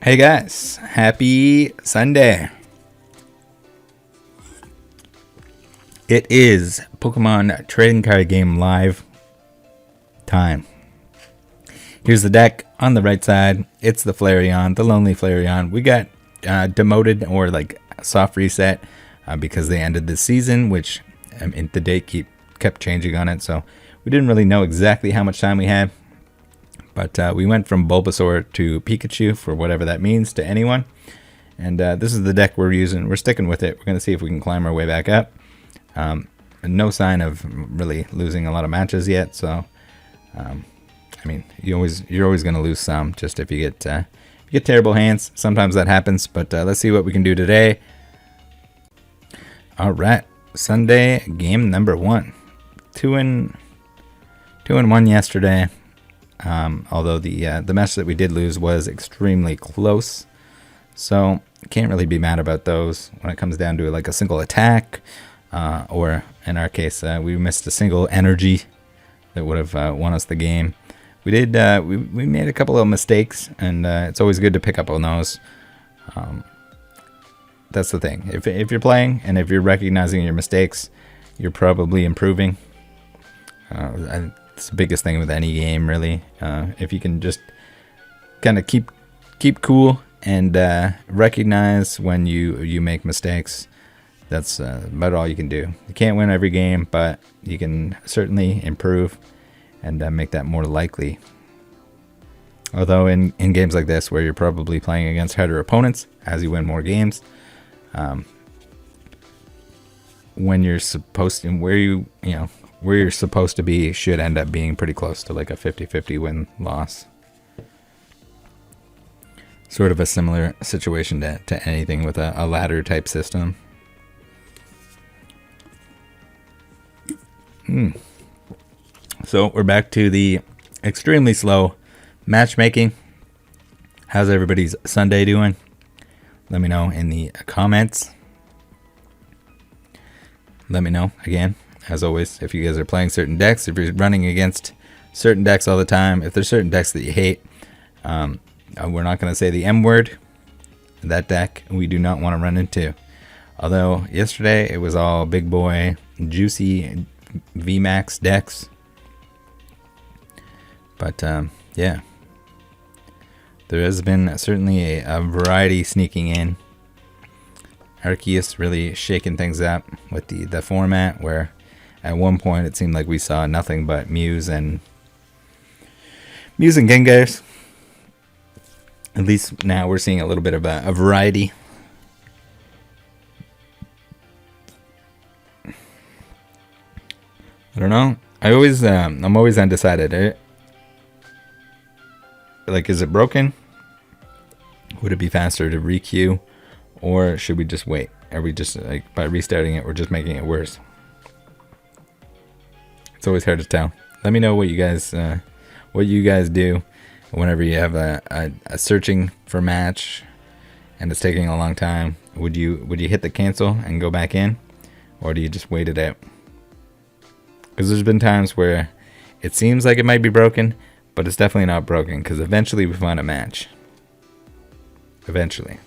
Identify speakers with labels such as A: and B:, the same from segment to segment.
A: Hey guys, happy Sunday. It is Pokemon Trading Card Game Live time. Here's the deck on the right side. It's the Flareon, the lonely Flareon. We got demoted or like soft reset because they ended the season, which the date kept changing on it. So we didn't really know exactly how much time we had. But we went from Bulbasaur to Pikachu, for whatever that means to anyone. And this is the deck we're using. We're sticking with it. We're going to see if we can climb our way back up. No sign of really losing a lot of matches yet. So, I mean, you're always going to lose some, just if you get terrible hands. Sometimes that happens. But let's see what we can do today. All right, Sunday game number 1. 2-1 yesterday. Although the match that we did lose was extremely close, so can't really be mad about those when it comes down to like a single attack, or in our case, we missed a single energy that would have won us the game. We did we made a couple of mistakes, and it's always good to pick up on those. That's the thing. If you're playing and if you're recognizing your mistakes, you're probably improving. It's the biggest thing with any game, really. If you can just kind of keep cool and recognize when you make mistakes, that's about all you can do. You can't win every game, but you can certainly improve and make that more likely. Although in games like this, where you're probably playing against harder opponents as you win more games, when you're supposed to, where you're supposed to be should end up being pretty close to like a 50-50 win-loss. Sort of a similar situation to anything with a ladder type system. So we're back to the extremely slow matchmaking. How's everybody's Sunday doing? Let me know in the comments. Let me know again. As always, if you guys are playing certain decks, if you're running against certain decks all the time, if there's certain decks that you hate, we're not going to say the M word. That deck we do not want to run into. Although yesterday it was all big boy, juicy VMAX decks. But yeah, there has been certainly a variety sneaking in. Arceus really shaking things up with the format, where at one point it seemed like we saw nothing but Mews and Gengars. At least now we're seeing a little bit of a variety. I don't know. I'm always undecided. Like, is it broken? Would it be faster to re-queue, or should we just wait? Are we just, like, by restarting it, we're just making it worse? It's always hard to tell. Let me know what you guys do whenever you have a searching for match and it's taking a long time. Would you hit the cancel and go back in, or do you just wait it out? Because there's been times where it seems like it might be broken, but it's definitely not broken, because eventually we find a match. Eventually.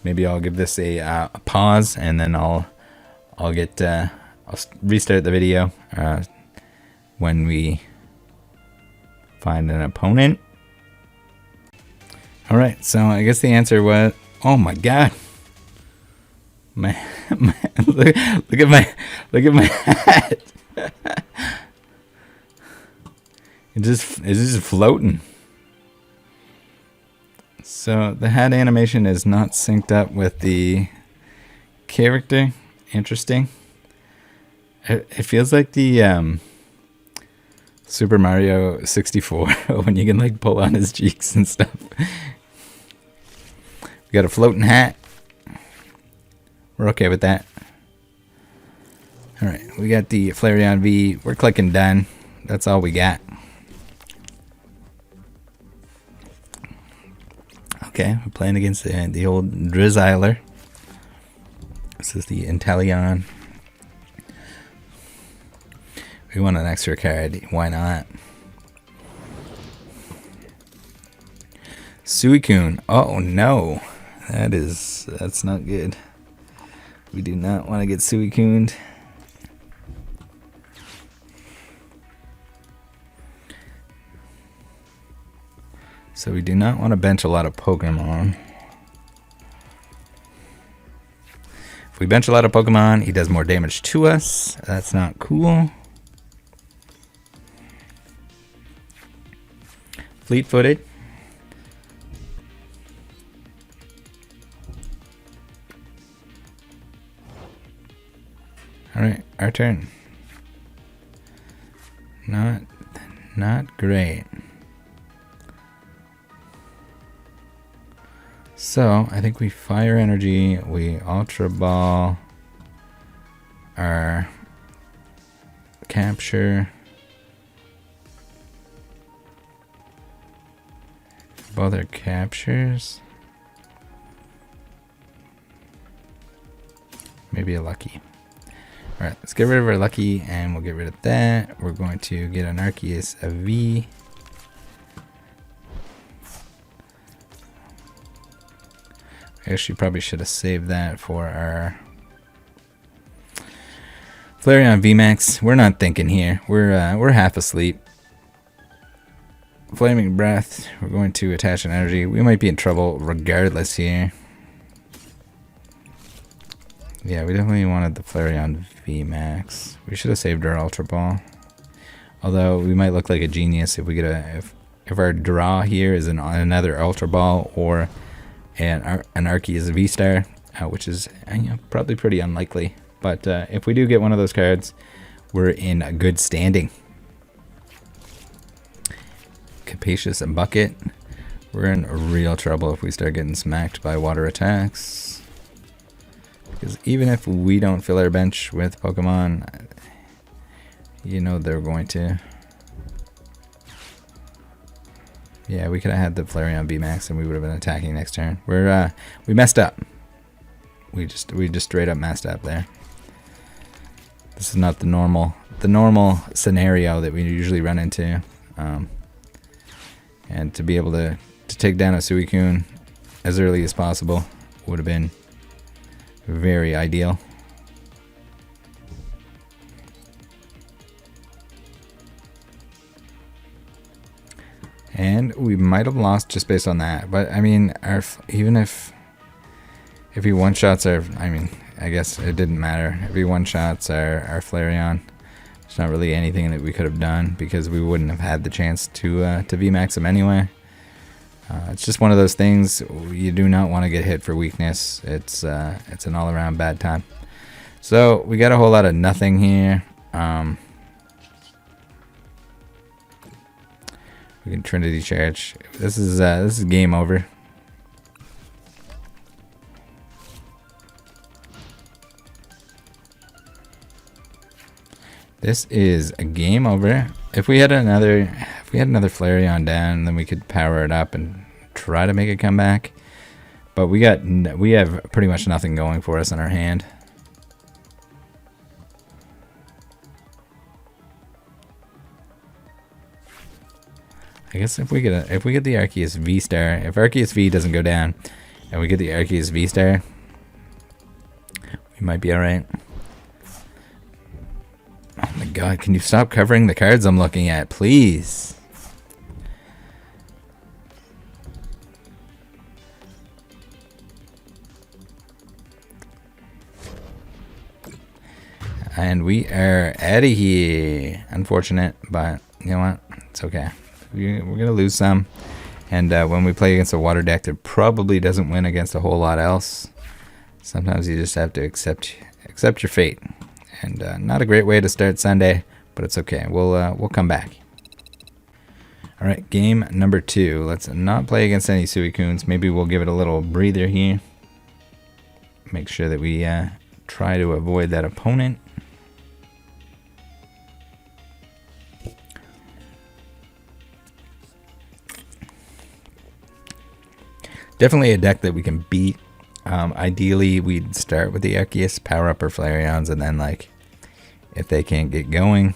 A: Maybe I'll give this a pause, and then I'll restart the video when we find an opponent. All right, so I guess the answer was, oh my god, look at my hat. It's just floating. So the hat animation is not synced up with the character. Interesting. It feels like the Super Mario 64 when you can like pull on his cheeks and stuff. We got a floating hat. We're okay with that. Alright, we got the Flareon V. We're clicking done. That's all we got. Okay, we're playing against the old Drizzyler. This is the Inteleon. We want an extra card. Why not? Suicune. Oh no, that's not good. We do not want to get Suicuned. So we do not want to bench a lot of Pokemon. If we bench a lot of Pokemon, he does more damage to us. That's not cool. Fleet-footed. Alright, our turn. Not great. So, I think we Fire Energy, we Ultra Ball, our Capture, both our Captures, maybe a Lucky. Alright, let's get rid of our Lucky and we'll get rid of that. We're going to get an Arceus V. Actually, probably should have saved that for our Flareon VMAX. We're not thinking here. We're half asleep. Flaming Breath. We're going to attach an energy. We might be in trouble regardless here. Yeah, we definitely wanted the Flareon VMAX. We should have saved our Ultra Ball. Although we might look like a genius if we get if our draw here is another Ultra Ball or an Arceus VSTAR, which is probably pretty unlikely. But if we do get one of those cards, we're in a good standing. Capacious Bucket. We're in real trouble if we start getting smacked by water attacks. Because even if we don't fill our bench with Pokemon, you know they're going to. Yeah, we could have had the Flareon VMAX and we would have been attacking next turn. We messed up. We just straight up messed up there. This is not the normal scenario that we usually run into. And to be able to take down a Suicune as early as possible would have been very ideal. And we might have lost just based on that. But I mean, even if he one-shots our, I guess it didn't matter. If he one-shots our Flareon, there's not really anything that we could have done because we wouldn't have had the chance to VMAX him anyway. It's just one of those things. You do not want to get hit for weakness. It's an all-around bad time. So we got a whole lot of nothing here. We can Trinity Charge. This is game over. This is a game over. If we had another Flareon down, then we could power it up and try to make a comeback. But we have pretty much nothing going for us in our hand. I guess if we get the Arceus VSTAR, if Arceus V doesn't go down, and we get the Arceus VSTAR, we might be all right. Oh my God! Can you stop covering the cards I'm looking at, please? And we are out of here. Unfortunate, but you know what? It's okay. We're going to lose some. And when we play against a water deck that probably doesn't win against a whole lot else, sometimes you just have to accept your fate. And not a great way to start Sunday, but it's okay. We'll come back. All right, game number 2. Let's not play against any Suicunes. Maybe we'll give it a little breather here. Make sure that we try to avoid that opponent. Definitely a deck that we can beat. Ideally, we'd start with the Arceus, power up our Flareons, and then, like, if they can't get going,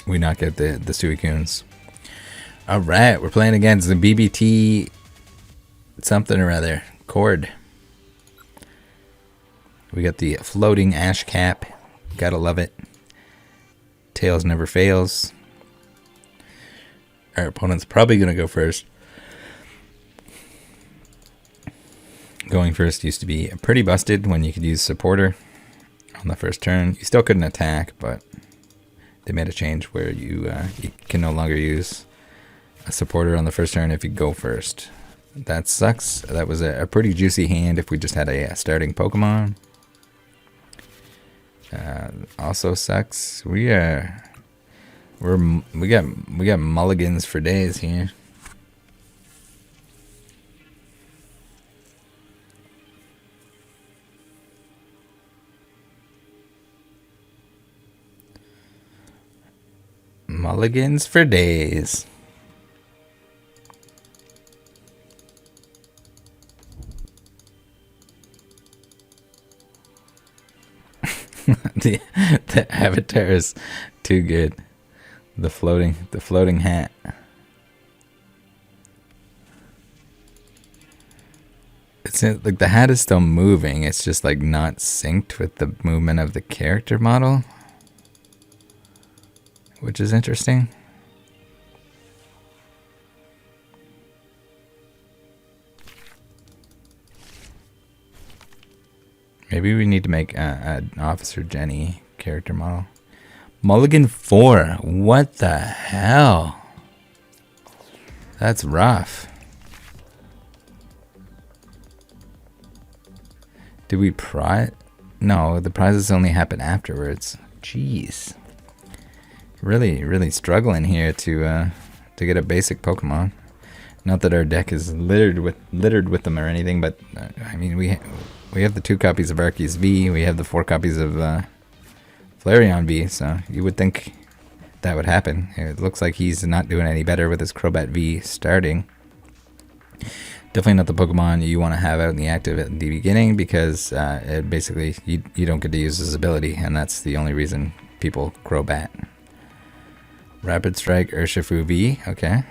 A: we knock out the Suicunes. All right, we're playing against the BBT something or other. Cord. We got the floating ash cap. Gotta love it. Tails never fails. Our opponent's probably going to go first. Going first used to be pretty busted when you could use supporter on the first turn. You still couldn't attack, but they made a change where you can no longer use a supporter on the first turn if you go first. That sucks. That was a pretty juicy hand if we just had a starting Pokemon. Also sucks. We got mulligans for days here. Mulligans for days. the avatar is too good. The floating hat. It's like the hat is still moving. It's just like not synced with the movement of the character model, which is interesting. Maybe we need to make an Officer Jenny character model. Mulligan 4. What the hell? That's rough. Did we prize? No, the prizes only happen afterwards. Jeez. Really struggling here to get a basic Pokemon. Not that our deck is littered with them or anything, but I mean we have the 2 copies of Arceus V. We have the 4 copies of Flareon V. So you would think that would happen. It looks like he's not doing any better with his Crobat V starting. Definitely not the Pokemon you want to have out in the active at the beginning, because it basically you don't get to use his ability, and that's the only reason people Crobat. Rapid Strike Urshifu V. Okay.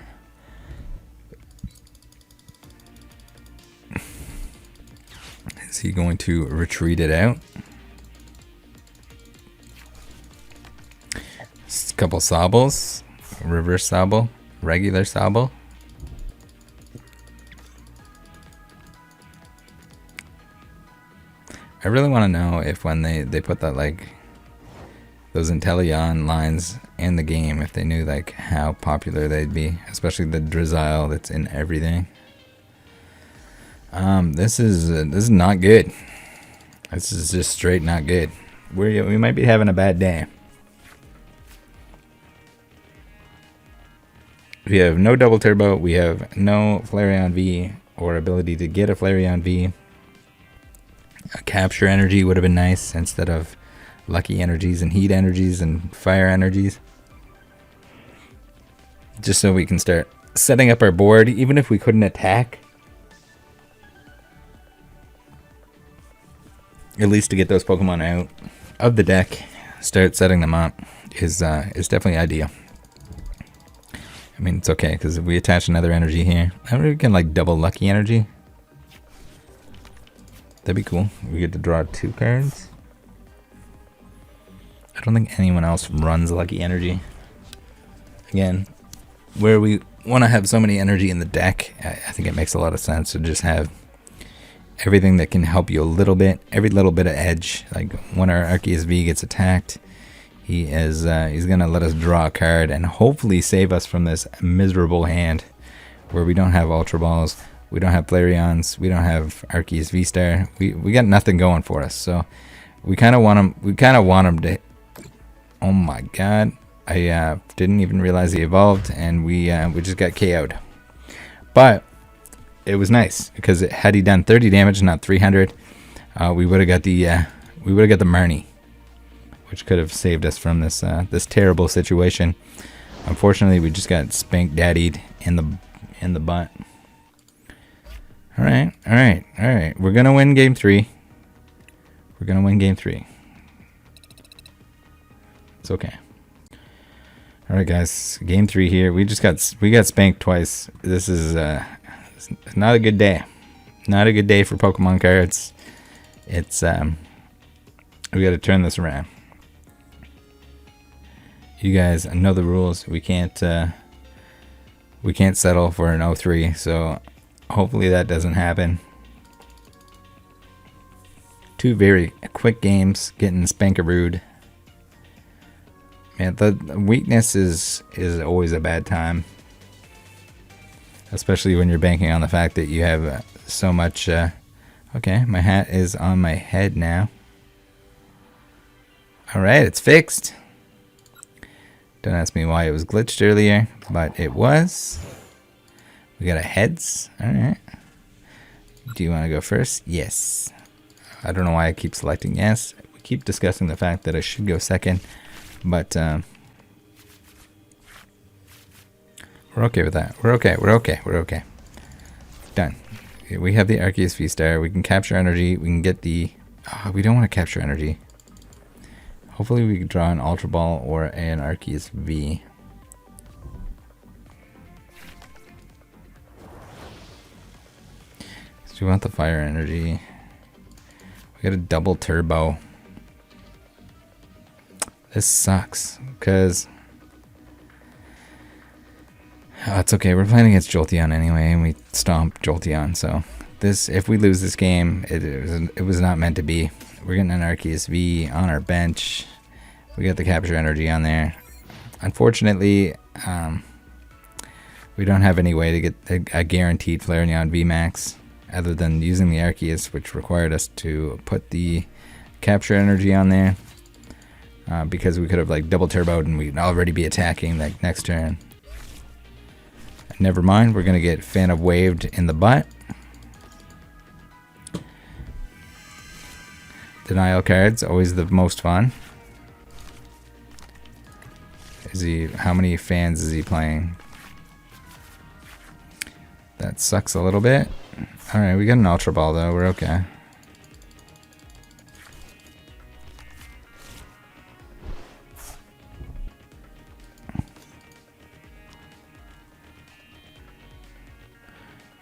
A: Is he going to retreat it out? A couple Sobbles. Reverse Sobble. Regular Sobble. I really want to know if when they put that, like, those Inteleon lines in the game, if they knew like how popular they'd be, especially the Drizzile that's in everything. This is not good. This is just straight not good. We might be having a bad day. We have no double turbo. We have no Flareon V or ability to get a Flareon V. A capture energy would have been nice instead of lucky energies and heat energies and fire energies. Just so we can start setting up our board, even if we couldn't attack. At least to get those Pokemon out of the deck, start setting them up is definitely ideal. I mean, it's okay because if we attach another energy here, I mean, we can like double lucky energy. That'd be cool. We get to draw 2 cards. I don't think anyone else runs lucky energy. Again, where we want to have so many energy in the deck, I think it makes a lot of sense to just have everything that can help you a little bit, every little bit of edge. Like when our Arceus V gets attacked, he's gonna let us draw a card and hopefully save us from this miserable hand where we don't have Ultra Balls, we don't have Flareons, we don't have Arceus VSTAR. We got nothing going for us. So we kind of want him. We kind of want him to. Oh my God! I didn't even realize he evolved, and we just got KO'd. But it was nice because had he done 30 damage, not 300, we would have got the Marnie, which could have saved us from this this terrible situation. Unfortunately, we just got spanked daddied in the butt. All right. We're gonna win game 3. It's okay. All right, guys. Game 3 here. We got spanked twice. This is not a good day. Not a good day for Pokemon cards. It's we got to turn this around. You guys know the rules. We can't settle for an 0-3. So hopefully that doesn't happen. 2 very quick games, getting spankarooed. Man, the weakness is always a bad time, especially when you're banking on the fact that you have so much. Okay, my hat is on my head now. All right, it's fixed. Don't ask me why it was glitched earlier, but it was. We got a heads. All right. Do you want to go first? Yes. I don't know why I keep selecting yes. We keep discussing the fact that I should go second. But we're okay with that. We're okay. Done. We have the Arceus VSTAR. We can capture energy. We can get the... Oh, we don't want to capture energy. Hopefully we can draw an Ultra Ball or an Arceus V. So we want the fire energy. We got a double turbo. This sucks, because it's okay. We're playing against Jolteon anyway, and we stomped Jolteon. So this, if we lose this game, it was not meant to be. We're getting an Arceus V on our bench. We got the capture energy on there. Unfortunately, we don't have any way to get a guaranteed Flareon VMAX other than using the Arceus, which required us to put the capture energy on there. Because we could have like double turboed and we'd already be attacking like next turn. Never mind, we're gonna get Fan of Waved in the butt. Denial cards, always the most fun. How many fans is he playing? That sucks a little bit. Alright, we got an Ultra Ball though, we're okay.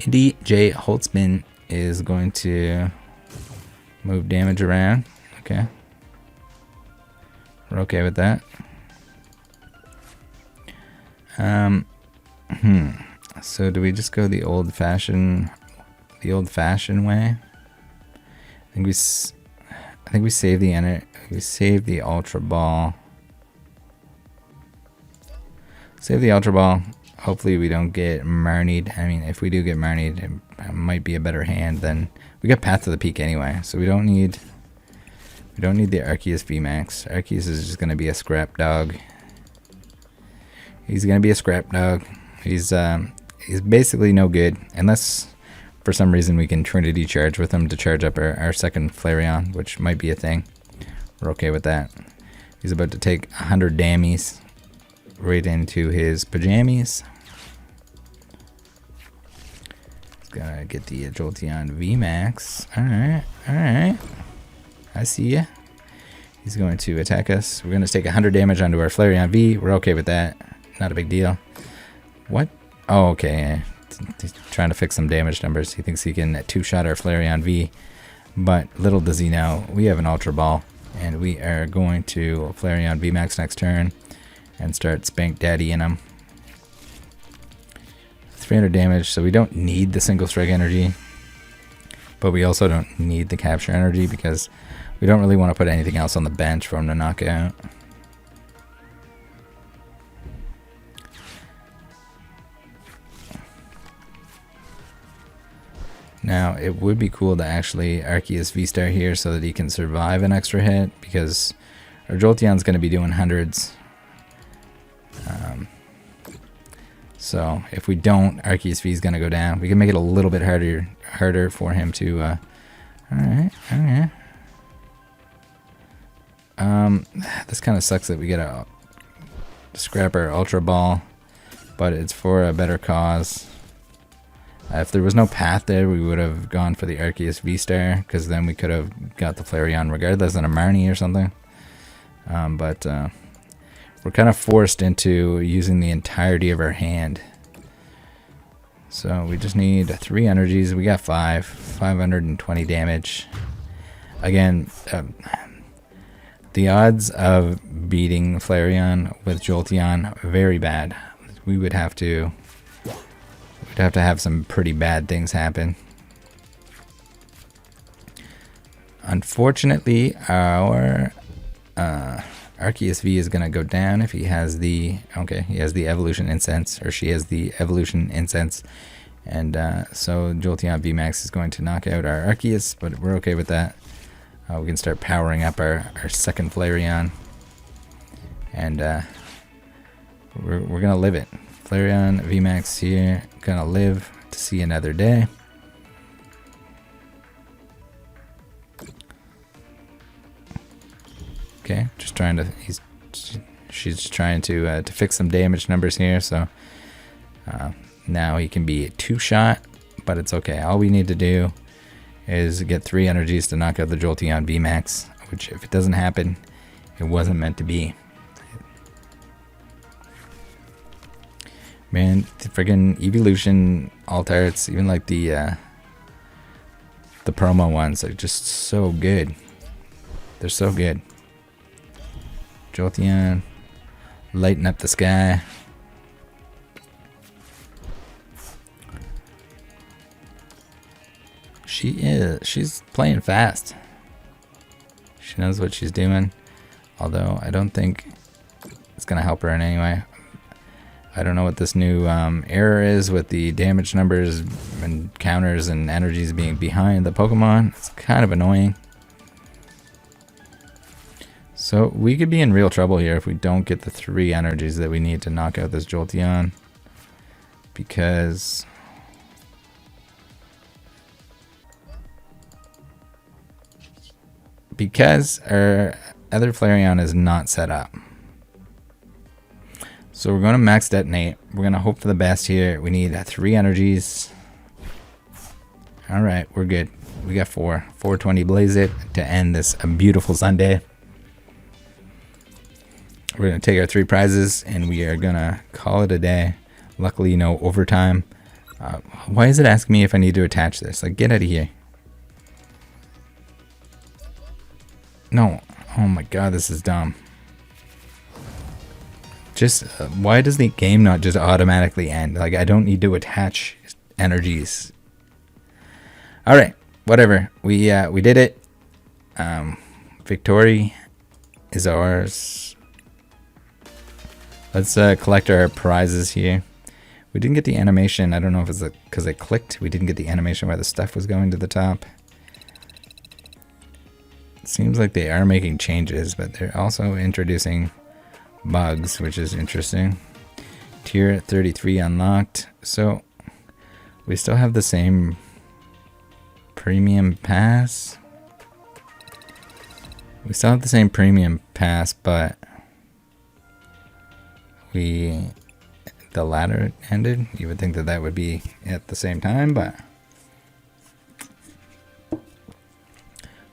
A: Indy J. Holtzman is going to move damage around. Okay. We're okay with that. So do we just go the old-fashioned way? I think we save we save the Ultra Ball. Save the Ultra Ball. Hopefully we don't get Marnied. I mean, if we do get Marnied, it might be a better hand than... We got Path to the Peak anyway, so we don't need the Arceus VMAX. Arceus is just going to be a scrap dog. He's going to be a scrap dog. He's basically no good, unless for some reason we can Trinity Charge with him to charge up our second Flareon, which might be a thing. We're okay with that. He's about to take 100 dammies right into his pajamas. Gonna get the Jolteon VMAX. Alright. I see ya. He's going to attack us. We're going to take 100 damage onto our Flareon V. We're okay with that. Not a big deal. What? Oh, okay. He's trying to fix some damage numbers. He thinks he can two-shot our Flareon V. But little does he know, we have an Ultra Ball. And we are going to Flareon VMAX next turn and start Spank Daddy in him. 300 damage, so we don't need the single strike energy, but we also don't need the capture energy because we don't really want to put anything else on the bench for him to knock out. Now, it would be cool to actually Arceus VSTAR here so that he can survive an extra hit, because our Jolteon's going to be doing hundreds. So if we don't, Arceus V is going to go down. We can make it a little bit harder for him to... Alright. This kind of sucks that we get to scrap our Ultra Ball, but it's for a better cause. If there was no path there, we would have gone for the Arceus VSTAR, because then we could have got the Flareon regardless than a Marnie or something. But we're kind of forced into using the entirety of our hand. So we just need 3 energies. We got 520 damage. Again, the odds of beating Flareon with Jolteon, very bad. We'd have to have some pretty bad things happen. Unfortunately, our Arceus V is gonna go down if he has the he has the evolution incense, or she has the evolution incense, and so Jolteon VMAX is going to knock out our Arceus, but we're okay with that. We can start powering up our second Flareon, and we're gonna live it. Flareon VMAX here, gonna live to see another day. Okay, just trying to. She's trying to fix some damage numbers here. So now he can be 2-shot, but it's okay. All we need to do is get 3 energies to knock out the Jolteon VMAX. Which, if it doesn't happen, it wasn't meant to be. Man, the friggin' evolution alt-arts, even like the promo ones, are just so good. They're so good. Jolteon, lighten up the sky. She's playing fast. She knows what she's doing. Although I don't think it's gonna help her in any way. I don't know what this new error is with the damage numbers and counters and energies being behind the Pokemon. It's kind of annoying. So we could be in real trouble here if we don't get the 3 energies that we need to knock out this Jolteon. Because our other Flareon is not set up. So we're going to max detonate. We're going to hope for the best here. We need 3 energies. Alright, we're good. We got 4. 420 Blaze It to end this beautiful Sunday. We're going to take our 3 prizes and we are going to call it a day. Luckily, no overtime. Why is it asking me if I need to attach this? Like, get out of here. No. Oh my god, this is dumb. Just, why does the game not just automatically end? Like, I don't need to attach energies. Alright, whatever. We did it. Victory is ours. Let's collect our prizes here. We didn't get the animation. I don't know if it's because I clicked. We didn't get the animation where the stuff was going to the top. It seems like they are making changes, but they're also introducing bugs, which is interesting. Tier 33 unlocked. So we still have the same premium pass. We still have the same premium pass, but the ladder ended. You would think that that would be at the same time, but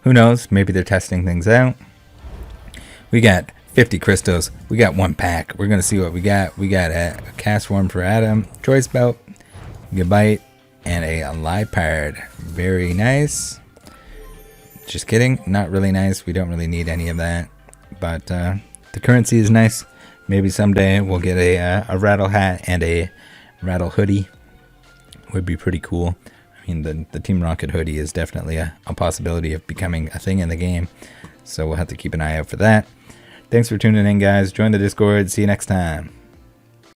A: who knows? Maybe they're testing things out. We got 50 crystals. We got 1 pack. We're gonna see what we got. We got a cast form for Adam, choice belt, Gabite, and a Lipard. Very nice. Just kidding. Not really nice. We don't really need any of that. But the currency is nice. Maybe someday we'll get a rattle hat and a rattle hoodie. Would be pretty cool. I mean, the Team Rocket hoodie is definitely a possibility of becoming a thing in the game. So we'll have to keep an eye out for that. Thanks for tuning in, guys. Join the Discord. See you next time.